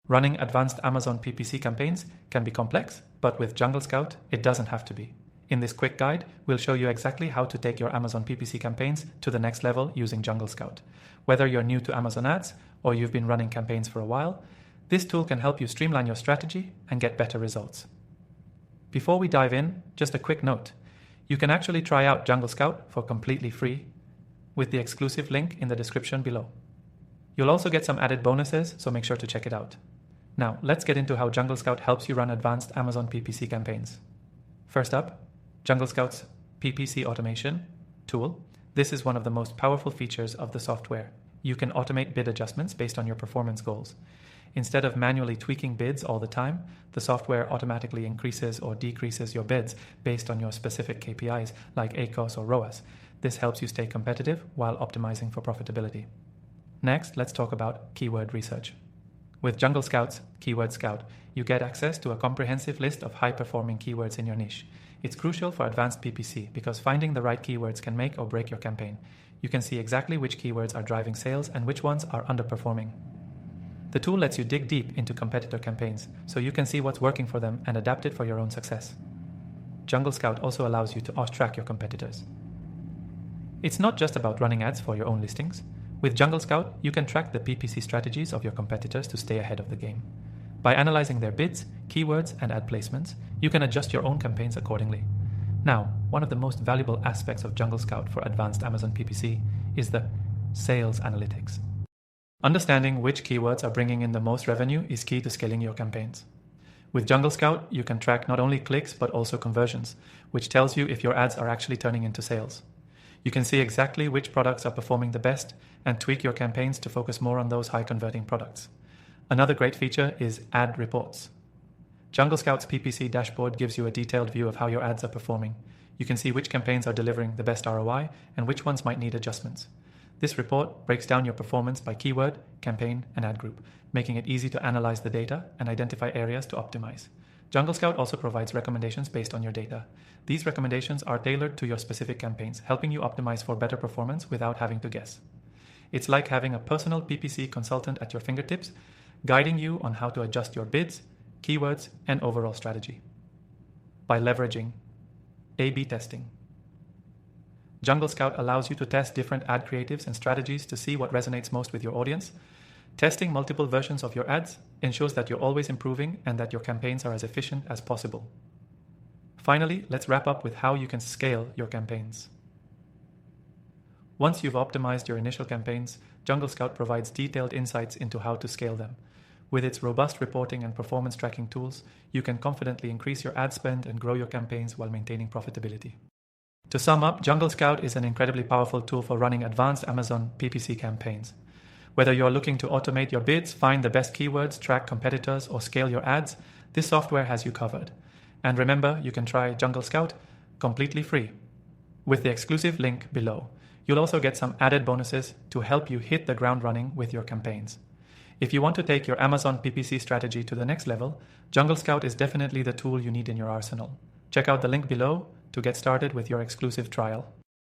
Running advanced Amazon PPC campaigns can be complex, but with JungleScout, it doesn't have to be. In this quick guide, we'll show you exactly how to take your Amazon PPC campaigns to the next level using JungleScout. Whether you're new to Amazon ads or you've been running campaigns for a while, this tool can help you streamline your strategy and get better results. Before we dive in, just a quick note. You can actually try out JungleScout for completely free with the exclusive link in the description below. You'll also get some added bonuses, so make sure to check it out. Now, let's get into how JungleScout helps you run advanced Amazon PPC campaigns. First up, JungleScout's PPC automation tool. This is one of the most powerful features of the software. You can automate bid adjustments based on your performance goals. Instead of manually tweaking bids all the time, the software automatically increases or decreases your bids based on your specific KPIs like ACoS or ROAS. This helps you stay competitive while optimizing for profitability. Next, let's talk about keyword research. With JungleScout's Keyword Scout, you get access to a comprehensive list of high-performing keywords in your niche. It's crucial for advanced PPC because finding the right keywords can make or break your campaign. You can see exactly which keywords are driving sales and which ones are underperforming. The tool lets you dig deep into competitor campaigns so you can see what's working for them and adapt it for your own success. JungleScout also allows you to off-track your competitors. It's not just about running ads for your own listings. With JungleScout, you can track the PPC strategies of your competitors to stay ahead of the game. By analyzing their bids, keywords, and ad placements, you can adjust your own campaigns accordingly. Now, one of the most valuable aspects of JungleScout for advanced Amazon PPC is the sales analytics. Understanding which keywords are bringing in the most revenue is key to scaling your campaigns. With JungleScout, you can track not only clicks but also conversions, which tells you if your ads are actually turning into sales. You can see exactly which products are performing the best and tweak your campaigns to focus more on those high-converting products. Another great feature is ad reports. JungleScout's PPC dashboard gives you a detailed view of how your ads are performing. You can see which campaigns are delivering the best ROI and which ones might need adjustments. This report breaks down your performance by keyword, campaign, and ad group, making it easy to analyze the data and identify areas to optimize. JungleScout also provides recommendations based on your data. These recommendations are tailored to your specific campaigns, helping you optimize for better performance without having to guess. It's like having a personal PPC consultant at your fingertips, guiding you on how to adjust your bids, keywords, and overall strategy. By leveraging A/B testing. JungleScout allows you to test different ad creatives and strategies to see what resonates most with your audience. Testing multiple versions of your ads ensures that you're always improving and that your campaigns are as efficient as possible. Finally, let's wrap up with how you can scale your campaigns. Once you've optimized your initial campaigns, JungleScout provides detailed insights into how to scale them. With its robust reporting and performance tracking tools, you can confidently increase your ad spend and grow your campaigns while maintaining profitability. To sum up, JungleScout is an incredibly powerful tool for running advanced Amazon PPC campaigns. Whether you're looking to automate your bids, find the best keywords, track competitors, or scale your ads, this software has you covered. And remember, you can try JungleScout completely free with the exclusive link below. You'll also get some added bonuses to help you hit the ground running with your campaigns. If you want to take your Amazon PPC strategy to the next level, JungleScout is definitely the tool you need in your arsenal. Check out the link below to get started with your exclusive trial.